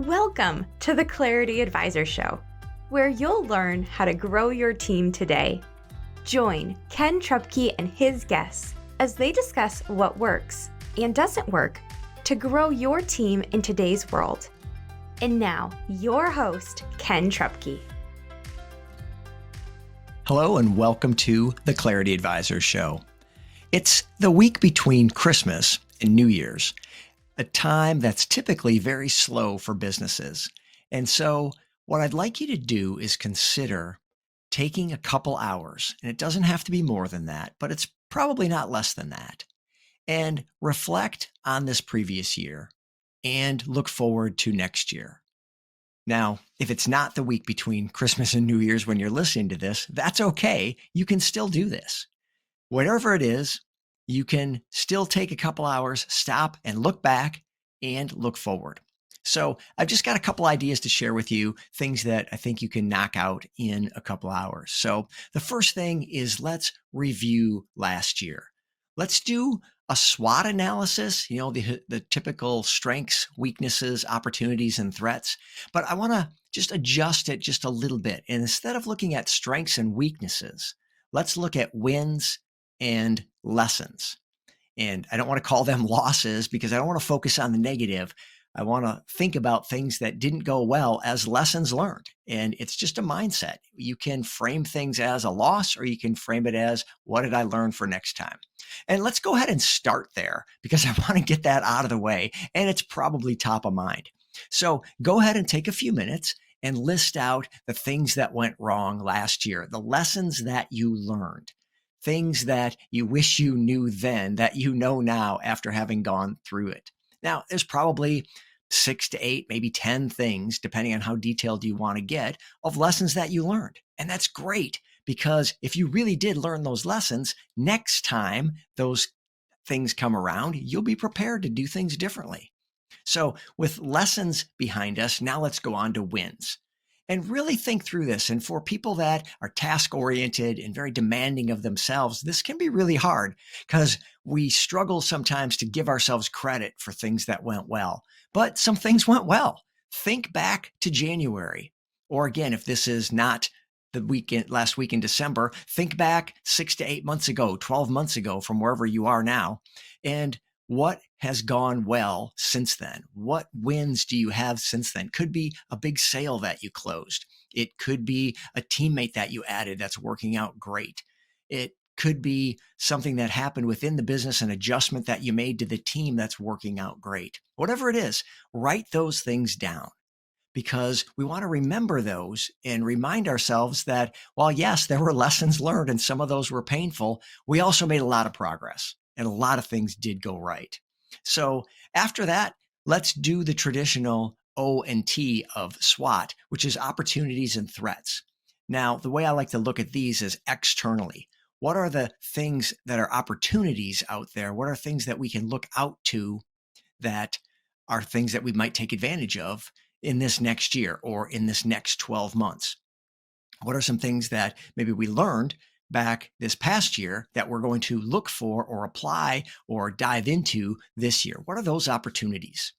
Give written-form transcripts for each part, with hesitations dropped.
Welcome to the Clarity Advisor Show, where you'll learn how to grow your team today. Join Ken Trupke and his guests as they discuss what works and doesn't work to grow your team in today's world. And now, your host, Ken Trupke. Hello and welcome to the Clarity Advisor Show. It's the week between Christmas and New Year's, a time that's typically very slow for businesses. And so what I'd like you to do is consider taking a couple hours, and it doesn't have to be more than that, but it's probably not less than that, and reflect on this previous year and look forward to next year. Now, if it's not the week between Christmas and New Year's when you're listening to this, that's okay. You can still do this. Whatever it is, you can still take a couple hours, stop and look back and look forward. So I've just got a couple ideas to share with you, things that I think you can knock out in a couple hours. So the first thing is let's review last year. Let's do a SWOT analysis, the typical strengths, weaknesses, opportunities, and threats. But I want to just adjust it just a little bit. And instead of looking at strengths and weaknesses, let's look at wins and lessons. And I don't want to call them losses because I don't want to focus on the negative. I want to think about things that didn't go well as lessons learned. And it's just a mindset. You can frame things as a loss, or you can frame it as, what did I learn for next time? And let's go ahead and start there because I want to get that out of the way. And it's probably top of mind. So go ahead and take a few minutes and list out the things that went wrong last year, the lessons that you learned, things that you wish you knew then that you know now after having gone through it. Now, there's probably 6 to 8, maybe 10 things, depending on how detailed you want to get, of lessons that you learned. And that's great because if you really did learn those lessons, next time those things come around, you'll be prepared to do things differently. So with lessons behind us, now let's go on to wins. And really think through this. And for people that are task-oriented and very demanding of themselves, this can be really hard because we struggle sometimes to give ourselves credit for things that went well. But some things went well. Think back to January. Or again, if this is not the last week in December, think back 6 to 8 months ago, 12 months ago from wherever you are now. And what has gone well since then? What wins do you have since then? Could be a big sale that you closed. It could be a teammate that you added that's working out great. It could be something that happened within the business, an adjustment that you made to the team that's working out great. Whatever it is, write those things down because we want to remember those and remind ourselves that while yes, there were lessons learned and some of those were painful, we also made a lot of progress. And a lot of things did go right. So after that, let's do the traditional O and T of SWOT, which is opportunities and threats. Now, the way I like to look at these is externally. What are the things that are opportunities out there? What are things that we can look out to that are things that we might take advantage of in this next year or in this next 12 months? What are some things that maybe we learned back this past year that we're going to look for or apply or dive into this year? What are those opportunities?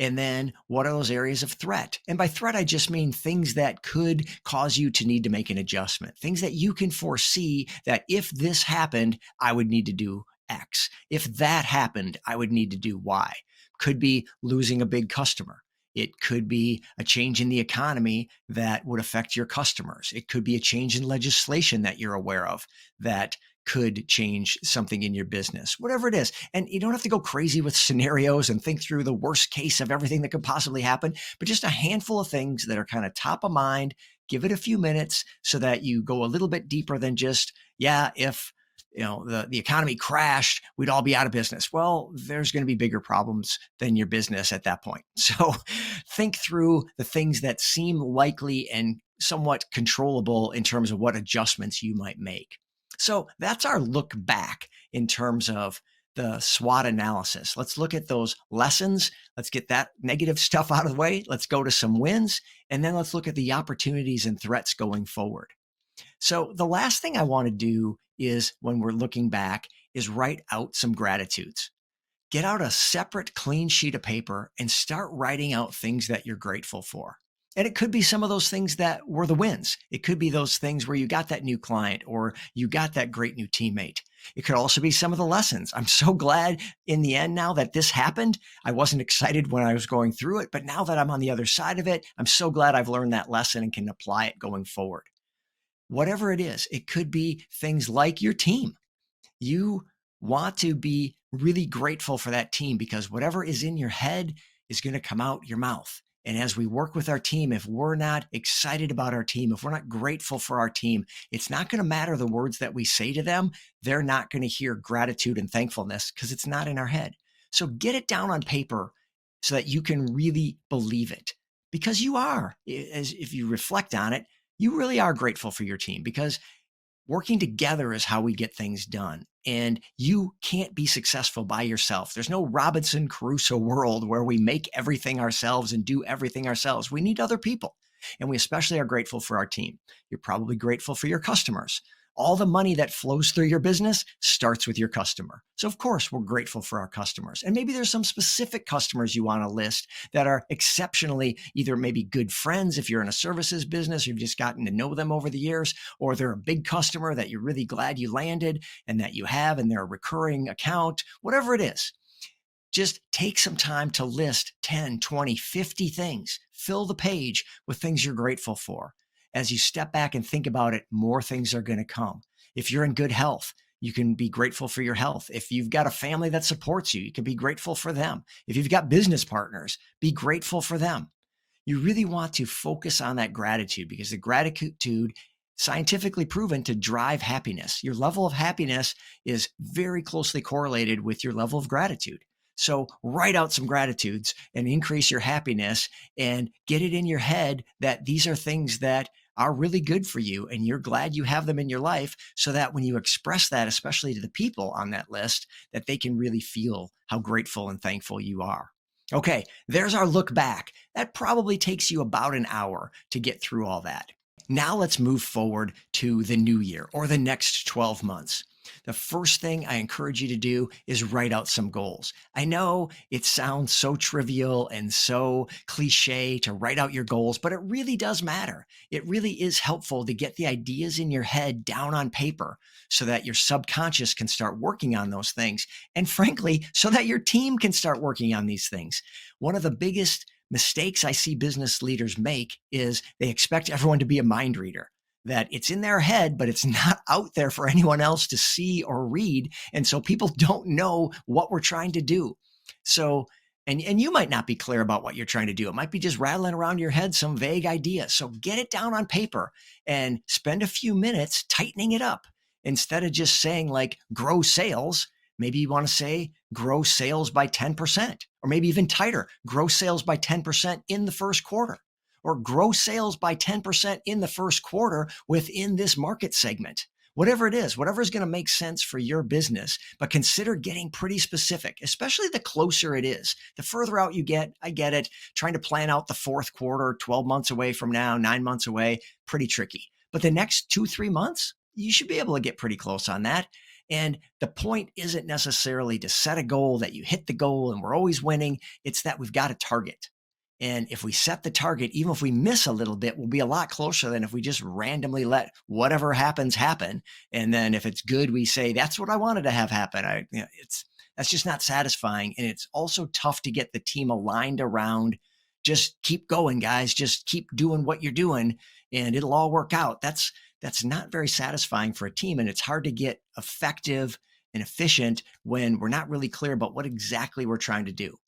And then what are those areas of threat? And by threat, I just mean things that could cause you to need to make an adjustment, things that you can foresee that if this happened, I would need to do X. If that happened, I would need to do Y. Could be losing a big customer. It could be a change in the economy that would affect your customers. It could be a change in legislation that you're aware of that could change something in your business, whatever it is. And you don't have to go crazy with scenarios and think through the worst case of everything that could possibly happen, but just a handful of things that are kind of top of mind. Give it a few minutes so that you go a little bit deeper than just, if the economy crashed, we'd all be out of business. Well, there's going to be bigger problems than your business at that point. So think through the things that seem likely and somewhat controllable in terms of what adjustments you might make. So that's our look back in terms of the SWOT analysis. Let's look at those lessons. Let's get that negative stuff out of the way. Let's go to some wins, and then let's look at the opportunities and threats going forward. So the last thing I want to do is when we're looking back is write out some gratitudes. get out a separate clean sheet of paper and start writing out things that you're grateful for. And it could be some of those things that were the wins. It could be those things where you got that new client or you got that great new teammate. It could also be some of the lessons. I'm so glad in the end now that this happened. I wasn't excited when I was going through it, but now that I'm on the other side of it, I'm so glad I've learned that lesson and can apply it going forward. Whatever it is, it could be things like your team. You want to be really grateful for that team because whatever is in your head is going to come out your mouth. And as we work with our team, if we're not excited about our team, if we're not grateful for our team, it's not going to matter the words that we say to them. They're not going to hear gratitude and thankfulness because it's not in our head. So get it down on paper so that you can really believe it, because you are, as if you reflect on it, you really are grateful for your team, because working together is how we get things done. And you can't be successful by yourself. There's no Robinson Crusoe world where we make everything ourselves and do everything ourselves. We need other people. And we especially are grateful for our team. You're probably grateful for your customers. All the money that flows through your business starts with your customer. So of course, we're grateful for our customers. And maybe there's some specific customers you want to list that are exceptionally either maybe good friends if you're in a services business, you've just gotten to know them over the years, or they're a big customer that you're really glad you landed and that you have, and they're a recurring account, whatever it is. Just take some time to list 10, 20, 50 things. Fill the page with things you're grateful for. As you step back and think about it, more things are going to come. If you're in good health, you can be grateful for your health. If you've got a family that supports you, you can be grateful for them. If you've got business partners, be grateful for them. You really want to focus on that gratitude, because the gratitude, scientifically proven to drive happiness. Your level of happiness is very closely correlated with your level of gratitude. So write out some gratitudes and increase your happiness, and get it in your head that these are things that are really good for you and you're glad you have them in your life, so that when you express that, especially to the people on that list, that they can really feel how grateful and thankful you are. Okay, there's our look back. That probably takes you about an hour to get through all that. Now let's move forward to the new year or the next 12 months. The first thing I encourage you to do is write out some goals. I know it sounds so trivial and so cliche to write out your goals, but it really does matter. It really is helpful to get the ideas in your head down on paper so that your subconscious can start working on those things. And frankly, so that your team can start working on these things. One of the biggest mistakes I see business leaders make is they expect everyone to be a mind reader, that it's in their head, but it's not out there for anyone else to see or read. And so people don't know what we're trying to do. So, and you might not be clear about what you're trying to do. It might be just rattling around your head some vague idea. So get it down on paper and spend a few minutes tightening it up. Instead of just saying like grow sales, maybe you want to say grow sales by 10%, or maybe even tighter, grow sales by 10% in the first quarter. Or grow sales by 10% in the first quarter within this market segment. Whatever it is, whatever is going to make sense for your business, but consider getting pretty specific, especially the closer it is. The further out you get, I get it, trying to plan out the fourth quarter, 12 months away from now, 9 months away, pretty tricky. But the next 2-3 months, you should be able to get pretty close on that. And the point isn't necessarily to set a goal that you hit the goal and we're always winning. It's that we've got a target. And if we set the target, even if we miss a little bit, we'll be a lot closer than if we just randomly let whatever happens happen. And then if it's good, we say, that's what I wanted to have happen. That's just not satisfying. And it's also tough to get the team aligned around. Just keep going, guys. Just keep doing what you're doing and it'll all work out. That's not very satisfying for a team. And it's hard to get effective and efficient when we're not really clear about what exactly we're trying to do.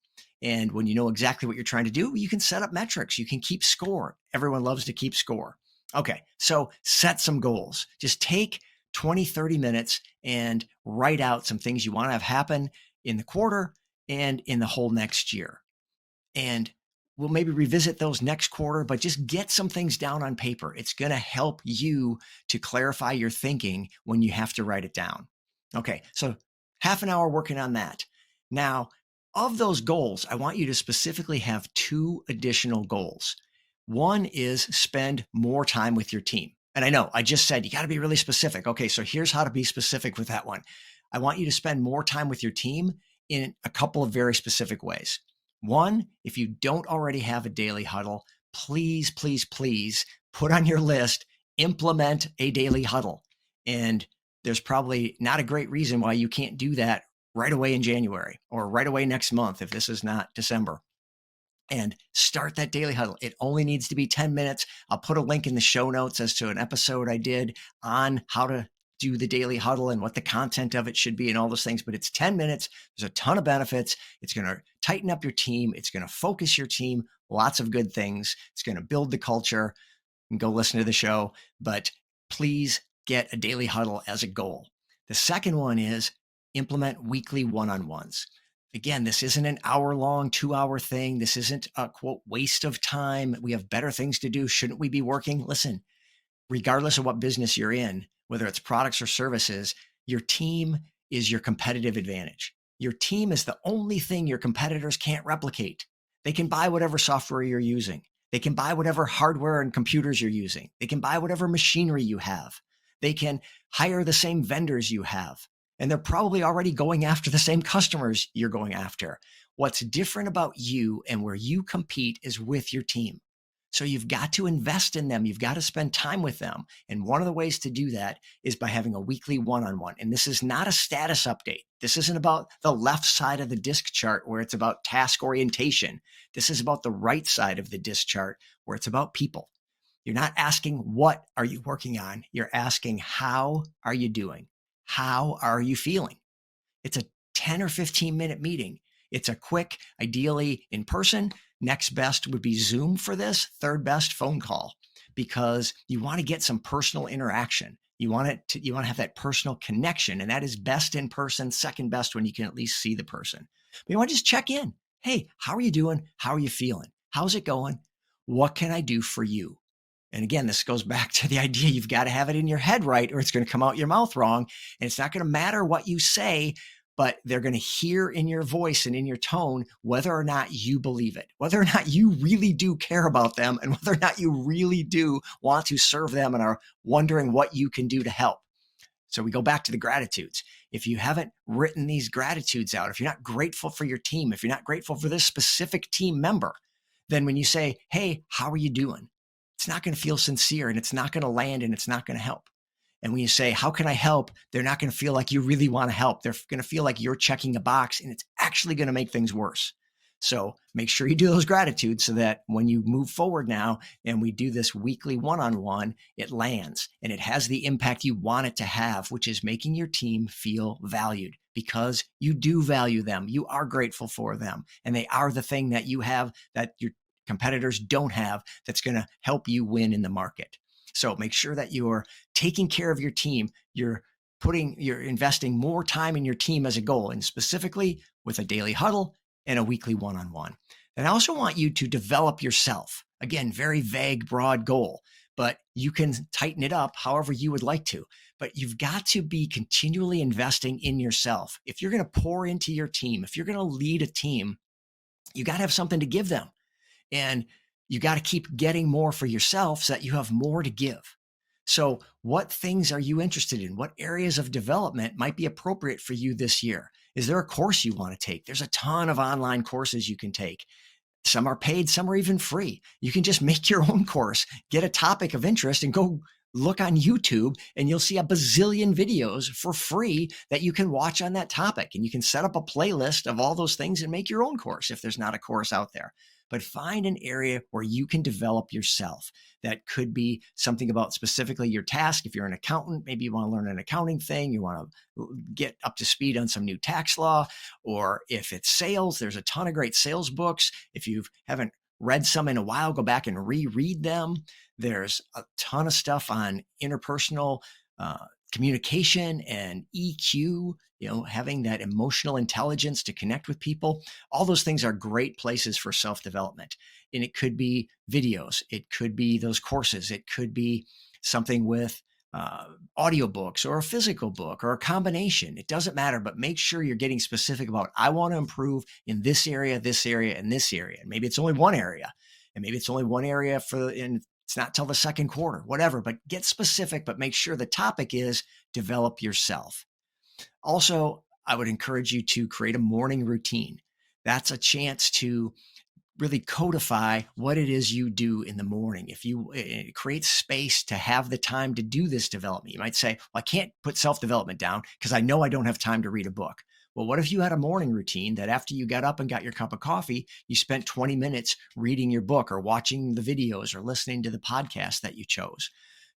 And when you know exactly what you're trying to do, you can set up metrics. You can keep score. Everyone loves to keep score. Okay, so set some goals. Just take 20, 30 minutes and write out some things you want to have happen in the quarter and in the whole next year. And we'll maybe revisit those next quarter, but just get some things down on paper. It's going to help you to clarify your thinking when you have to write it down. Okay, so half an hour working on that. Now, of those goals, I want you to specifically have 2 additional goals. One is spend more time with your team. And I know I just said you got to be really specific. Okay, so here's how to be specific with that one. I want you to spend more time with your team in a couple of very specific ways. One, if you don't already have a daily huddle, please, please, please put on your list, implement a daily huddle. And there's probably not a great reason why you can't do that right away in January or right away next month if this is not December. And start that daily huddle. It only needs to be 10 minutes. I'll put a link in the show notes as to an episode I did on how to do the daily huddle and what the content of it should be and all those things. But it's 10 minutes. There's a ton of benefits. It's going to tighten up your team. It's going to focus your team. Lots of good things. It's going to build the culture. And go listen to the show. But please get a daily huddle as a goal. The second one is implement weekly one-on-ones. Again, this isn't an hour-long, 2-hour thing. This isn't a, quote, waste of time. We have better things to do. Shouldn't we be working? Listen, regardless of what business you're in, whether it's products or services, your team is your competitive advantage. Your team is the only thing your competitors can't replicate. They can buy whatever software you're using. They can buy whatever hardware and computers you're using. They can buy whatever machinery you have. They can hire the same vendors you have. And they're probably already going after the same customers you're going after. What's different about you and where you compete is with your team. So you've got to invest in them. You've got to spend time with them. And one of the ways to do that is by having a weekly one-on-one. And this is not a status update. This isn't about the left side of the disc chart where it's about task orientation. This is about the right side of the disc chart where it's about people. You're not asking, what are you working on? You're asking, how are you doing? How are you feeling? It's a 10 or 15 minute meeting. It's a quick, ideally in person. Next best would be Zoom for this. Third best, phone call, because you want to get some personal interaction. You want to have that personal connection, and that is best in person. Second best when you can at least see the person. But you want to just check in. Hey, how are you doing? How are you feeling? How's it going? What can I do for you? And again, this goes back to the idea you've got to have it in your head right, or it's going to come out your mouth wrong. And it's not going to matter what you say, but they're going to hear in your voice and in your tone whether or not you believe it, whether or not you really do care about them, and whether or not you really do want to serve them and are wondering what you can do to help. So we go back to the gratitudes. If you haven't written these gratitudes out, if you're not grateful for your team, if you're not grateful for this specific team member, then when you say, hey, how are you doing? It's not going to feel sincere, and it's not going to land, and it's not going to help. And when you say, how can I help? They're not going to feel like you really want to help. They're going to feel like you're checking a box, and it's actually going to make things worse. So make sure you do those gratitudes so that when you move forward now and we do this weekly one-on-one, it lands and it has the impact you want it to have, which is making your team feel valued because you do value them. You are grateful for them, and they are the thing that you have that your competitors don't have that's going to help you win in the market. So make sure that you're taking care of your team. You're investing more time in your team as a goal, and specifically with a daily huddle and a weekly one-on-one. And I also want you to develop yourself. Again, very vague, broad goal, but you can tighten it up however you would like to. But you've got to be continually investing in yourself. If you're going to pour into your team, if you're going to lead a team, you got to have something to give them. And you got to keep getting more for yourself so that you have more to give. So what things are you interested in? What areas of development might be appropriate for you this year? Is there a course you want to take? There's a ton of online courses you can take. Some are paid, some are even free. You can just make your own course, get a topic of interest, and go look on YouTube, and you'll see a bazillion videos for free that you can watch on that topic. And you can set up a playlist of all those things and make your own course if there's not a course out there. But find an area where you can develop yourself. That could be something about specifically your task. If you're an accountant, maybe you want to learn an accounting thing. You want to get up to speed on some new tax law. Or if it's sales, there's a ton of great sales books. If you haven't read some in a while, go back and reread them. There's a ton of stuff on interpersonal communication and EQ, having that emotional intelligence to connect with people. All those things are great places for self-development. And it could be videos. It could be those courses. It could be something with audiobooks or a physical book or a combination. It doesn't matter, but make sure you're getting specific about, I want to improve in this area, and this area. And maybe it's only one area, and maybe it's only one area it's not till the second quarter, whatever, but get specific, but make sure the topic is develop yourself. Also, I would encourage you to create a morning routine. That's a chance to really codify what it is you do in the morning. If you create space to have the time to do this development, you might say, well, I can't put self-development down because I know I don't have time to read a book. Well, what if you had a morning routine that after you got up and got your cup of coffee, you spent 20 minutes reading your book or watching the videos or listening to the podcast that you chose?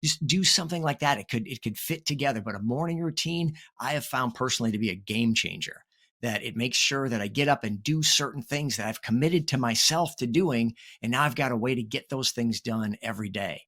Just do something like that. It could fit together, but a morning routine I have found personally to be a game changer. That it makes sure that I get up and do certain things that I've committed to myself to doing. And now I've got a way to get those things done every day.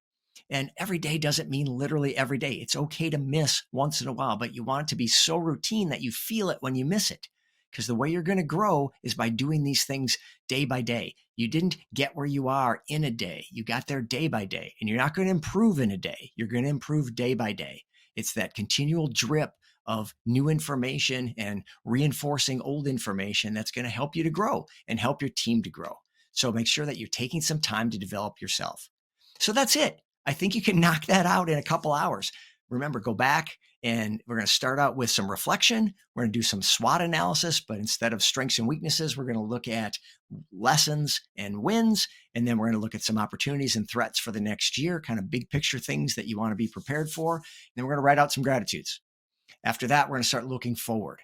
And every day doesn't mean literally every day. It's okay to miss once in a while, but you want it to be so routine that you feel it when you miss it. Because the way you're going to grow is by doing these things day by day. You didn't get where you are in a day. You got there day by day. And you're not going to improve in a day. You're going to improve day by day. It's that continual drip of new information and reinforcing old information that's going to help you to grow and help your team to grow. So make sure that you're taking some time to develop yourself. So that's it. I think you can knock that out in a couple hours. Remember, go back and we're going to start out with some reflection. We're going to do some SWOT analysis, but instead of strengths and weaknesses, we're going to look at lessons and wins. And then we're going to look at some opportunities and threats for the next year, kind of big picture things that you want to be prepared for. And then we're going to write out some gratitudes. After that, we're going to start looking forward.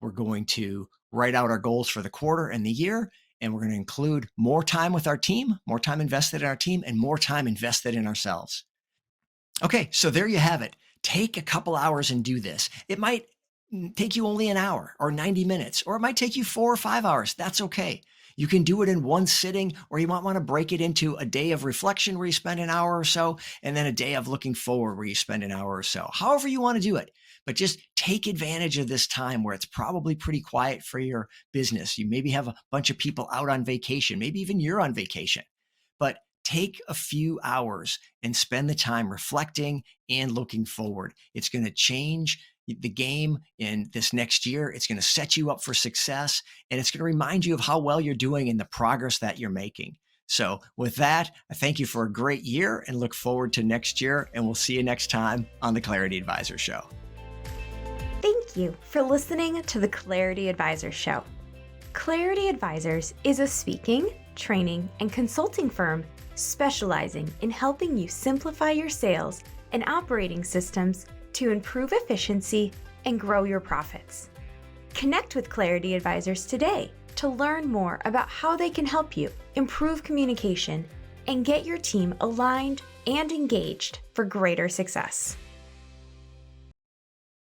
We're going to write out our goals for the quarter and the year, and we're going to include more time with our team, more time invested in our team, and more time invested in ourselves. Okay, so there you have it. Take a couple hours and do this. It might take you only an hour or 90 minutes, or it might take you 4 or 5 hours. That's okay. You can do it in one sitting, or you might want to break it into a day of reflection where you spend an hour or so, and then a day of looking forward where you spend an hour or so. However you want to do it. But just take advantage of this time where it's probably pretty quiet for your business. You maybe have a bunch of people out on vacation. Maybe even you're on vacation. But take a few hours and spend the time reflecting and looking forward. It's going to change the game in this next year. It's going to set you up for success, and it's going to remind you of how well you're doing and the progress that you're making. So with that, I thank you for a great year and look forward to next year, and we'll see you next time on the Clarity Advisor Show. Thank you for listening to the Clarity Advisors Show. Clarity Advisors is a speaking, training, and consulting firm specializing in helping you simplify your sales and operating systems to improve efficiency and grow your profits. Connect with Clarity Advisors today to learn more about how they can help you improve communication and get your team aligned and engaged for greater success.